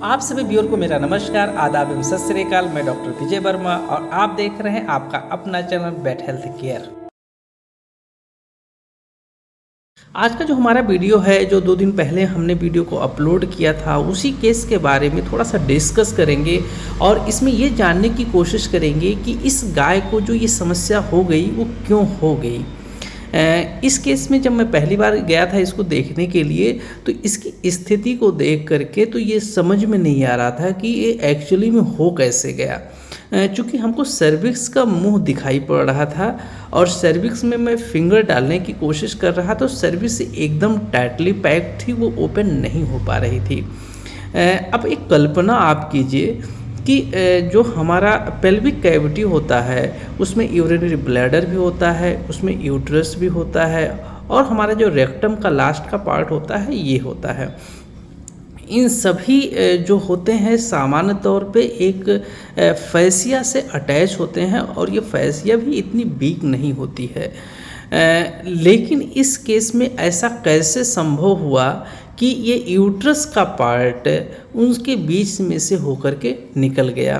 आप सभी व्यूअर को मेरा नमस्कार, आदाब एवं सत श्री अकाल। मैं डॉक्टर विजय वर्मा और आप देख रहे हैं आपका अपना चैनल बेट हेल्थ केयर। आज का जो हमारा वीडियो है, जो 2 दिन पहले हमने वीडियो को अपलोड किया था, उसी केस के बारे में थोड़ा सा डिस्कस करेंगे और इसमें ये जानने की कोशिश करेंगे कि इस गाय को जो ये समस्या हो गई वो क्यों हो गई। इस केस में जब मैं पहली बार गया था इसको देखने के लिए, तो इसकी स्थिति को देख करके तो ये समझ में नहीं आ रहा था कि ये एक्चुअली में हो कैसे गया। चूँकि हमको सर्विक्स का मुंह दिखाई पड़ रहा था और सर्विक्स में मैं फिंगर डालने की कोशिश कर रहा तो सर्विक्स एकदम टाइटली पैक थी, वो ओपन नहीं हो पा रही थी। अब एक कल्पना आप कीजिए कि जो हमारा पेल्विक कैविटी होता है उसमें यूरिनरी ब्लैडर भी होता है, उसमें यूट्रस भी होता है और हमारा जो रेक्टम का लास्ट का पार्ट होता है ये होता है। इन सभी जो होते हैं सामान्य तौर पे एक फैसिया से अटैच होते हैं और ये फैसिया भी इतनी वीक नहीं होती है। लेकिन इस केस में ऐसा कैसे संभव हुआ कि ये यूट्रस का पार्ट उनके बीच में से होकर के निकल गया।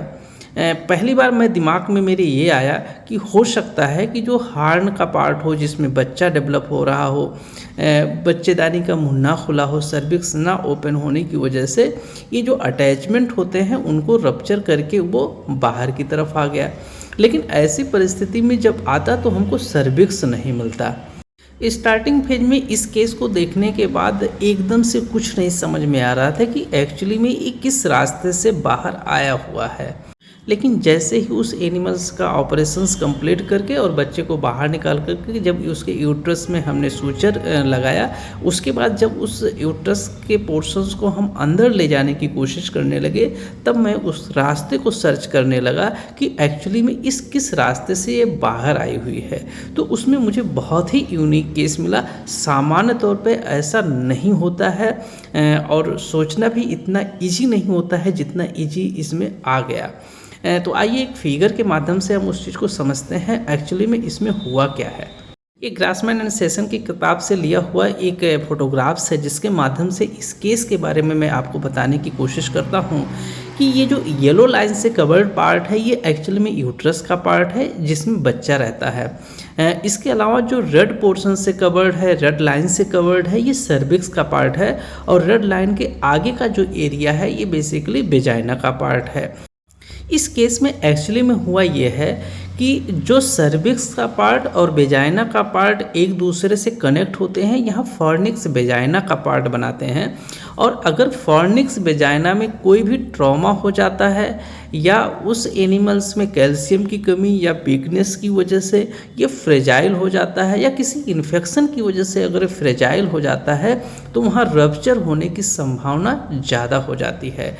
पहली बार मैं दिमाग में मेरे ये आया कि हो सकता है कि जो हार्न का पार्ट हो जिसमें बच्चा डेवलप हो रहा हो, बच्चेदानी का मुंह ना खुला हो, सर्विक्स ना ओपन होने की वजह से ये जो अटैचमेंट होते हैं उनको रप्चर करके वो बाहर की तरफ आ गया। लेकिन ऐसी परिस्थिति में जब आता तो हमको सर्विक्स नहीं मिलता। स्टार्टिंग फेज में इस केस को देखने के बाद एकदम से कुछ नहीं समझ में आ रहा था कि एक्चुअली में ये किस रास्ते से बाहर आया हुआ है। लेकिन जैसे ही उस एनिमल्स का ऑपरेशंस कंप्लीट करके और बच्चे को बाहर निकाल करके जब उसके यूट्रस में हमने सूचर लगाया, उसके बाद जब उस यूट्रस के पोर्शंस को हम अंदर ले जाने की कोशिश करने लगे, तब मैं उस रास्ते को सर्च करने लगा कि एक्चुअली में इस किस रास्ते से ये बाहर आई हुई है। तो उसमें मुझे बहुत ही यूनिक केस मिला। सामान्य तौर पे ऐसा नहीं होता है और सोचना भी इतना ईजी नहीं होता है जितना ईजी इसमें आ गया। तो आइए एक फिगर के माध्यम से हम उस चीज़ को समझते हैं एक्चुअली में इसमें हुआ क्या है। ये ग्रासमैन एंड सेशन की किताब से लिया हुआ एक फोटोग्राफ्स है जिसके माध्यम से इस केस के बारे में मैं आपको बताने की कोशिश करता हूँ कि ये जो येलो लाइन से कवर्ड पार्ट है ये एक्चुअली में यूट्रस का पार्ट है जिसमें बच्चा रहता है। इसके अलावा जो रेड पोर्शन से कवर्ड है, रेड लाइन से कवर्ड है, ये सर्विक्स का पार्ट है और रेड लाइन के आगे का जो एरिया है ये बेसिकली वेजाइना का पार्ट है। इस केस में एक्चुअली में हुआ ये है कि जो सर्विक्स का पार्ट और वेजाइना का पार्ट एक दूसरे से कनेक्ट होते हैं, यहाँ फॉर्निक्स वेजाइना का पार्ट बनाते हैं। और अगर फॉर्निक्स वेजाइना में कोई भी ट्रॉमा हो जाता है या उस एनिमल्स में कैल्शियम की कमी या वीकनेस की वजह से ये फ्रेजाइल हो जाता है या किसी इन्फेक्शन की वजह से अगर फ्रेजाइल हो जाता है तो वहाँ रप्चर होने की संभावना ज़्यादा हो जाती है।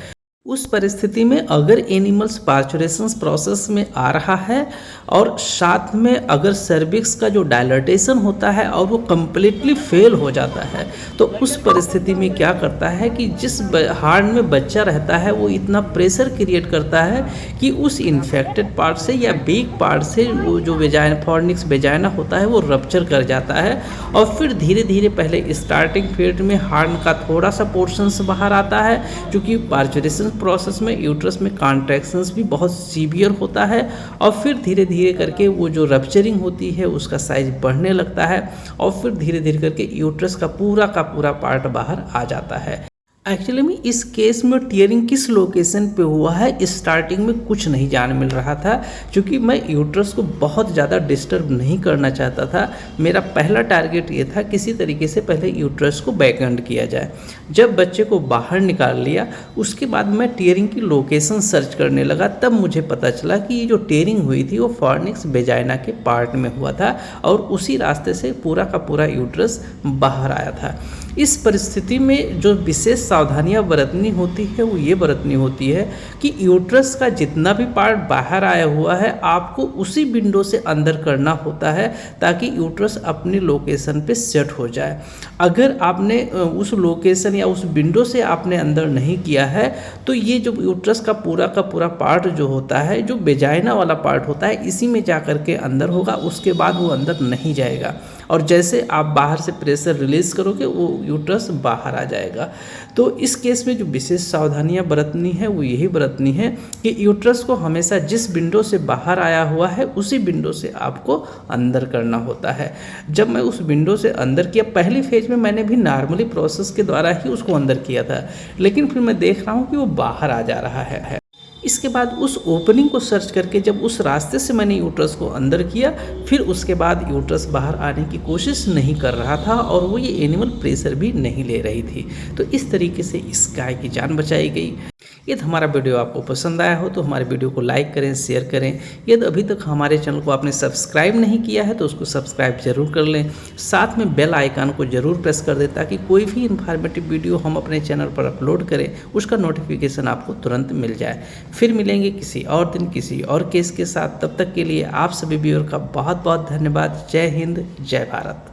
उस परिस्थिति में अगर एनिमल्स पार्चुरेशन प्रोसेस में आ रहा है और साथ में अगर सर्विक्स का जो डायलेटेशन होता है और वो कम्प्लीटली फेल हो जाता है, तो उस परिस्थिति में क्या करता है कि जिस हार्ट में बच्चा रहता है वो इतना प्रेशर क्रिएट करता है कि उस इन्फेक्टेड पार्ट से या वीक पार्ट से वो जो वेजाइना फॉर्निक्स वेजाइना होता है वो रप्चर कर जाता है और फिर धीरे धीरे पहले स्टार्टिंग पीरियड में हार्ट का थोड़ा सा पोर्शंस बाहर आता है, क्योंकि पार्चुरेशन प्रोसेस में यूट्रस में कॉन्ट्रैक्शंस भी बहुत सीवियर होता है और फिर धीरे धीरे करके वो जो रप्चरिंग होती है उसका साइज बढ़ने लगता है और फिर धीरे धीरे करके यूट्रस का पूरा पार्ट बाहर आ जाता है। एक्चुअली में इस केस में टीयरिंग किस लोकेशन पे हुआ है स्टार्टिंग में कुछ नहीं जान मिल रहा था, क्योंकि मैं यूट्रस को बहुत ज़्यादा डिस्टर्ब नहीं करना चाहता था। मेरा पहला टारगेट ये था किसी तरीके से पहले यूट्रस को बैकएंड किया जाए। जब बच्चे को बाहर निकाल लिया उसके बाद मैं टीयरिंग की लोकेशन सर्च करने लगा, तब मुझे पता चला कि ये जो टीयरिंग हुई थी वो फॉर्निक्स वेजाइना के पार्ट में हुआ था और उसी रास्ते से पूरा का पूरा यूट्रस बाहर आया था। इस परिस्थिति में जो विशेष सावधानियां बरतनी होती है वो ये बरतनी होती है कि यूट्रस का जितना भी पार्ट बाहर आया हुआ है आपको उसी विंडो से अंदर करना होता है ताकि यूट्रस अपनी लोकेशन पे सेट हो जाए। अगर आपने उस लोकेशन या उस विंडो से आपने अंदर नहीं किया है तो ये जो यूट्रस का पूरा पार्ट जो होता है, जो वेजाइना वाला पार्ट होता है, इसी में जा कर के अंदर होगा, उसके बाद वो अंदर नहीं जाएगा और जैसे आप बाहर से प्रेशर रिलीज़ करोगे वो यूट्रस बाहर आ जाएगा। तो इस केस में जो विशेष सावधानियां बरतनी है वो यही बरतनी है कि यूट्रस को हमेशा जिस विंडो से बाहर आया हुआ है उसी विंडो से आपको अंदर करना होता है। जब मैं उस विंडो से अंदर किया, पहली फेज में मैंने भी नॉर्मली प्रोसेस के द्वारा ही उसको अंदर किया था, लेकिन फिर मैं देख रहा हूँ कि वो बाहर आ जा रहा है। इसके बाद उस ओपनिंग को सर्च करके जब उस रास्ते से मैंने यूट्रस को अंदर किया, फिर उसके बाद यूट्रस बाहर आने की कोशिश नहीं कर रहा था और वो ये एनिमल प्रेशर भी नहीं ले रही थी। तो इस तरीके से इस गाय की जान बचाई गई। यदि हमारा वीडियो आपको पसंद आया हो तो हमारे वीडियो को लाइक करें, शेयर करें। यदि अभी तक हमारे चैनल को आपने सब्सक्राइब नहीं किया है तो उसको सब्सक्राइब जरूर कर लें। साथ में बेल आइकन को जरूर प्रेस कर दें ताकि कोई भी इन्फॉर्मेटिव वीडियो हम अपने चैनल पर अपलोड करें उसका नोटिफिकेशन आपको तुरंत मिल जाए। फिर मिलेंगे किसी और दिन किसी और केस के साथ। तब तक के लिए आप सभी व्यूअर का बहुत बहुत धन्यवाद। जय हिंद, जय भारत।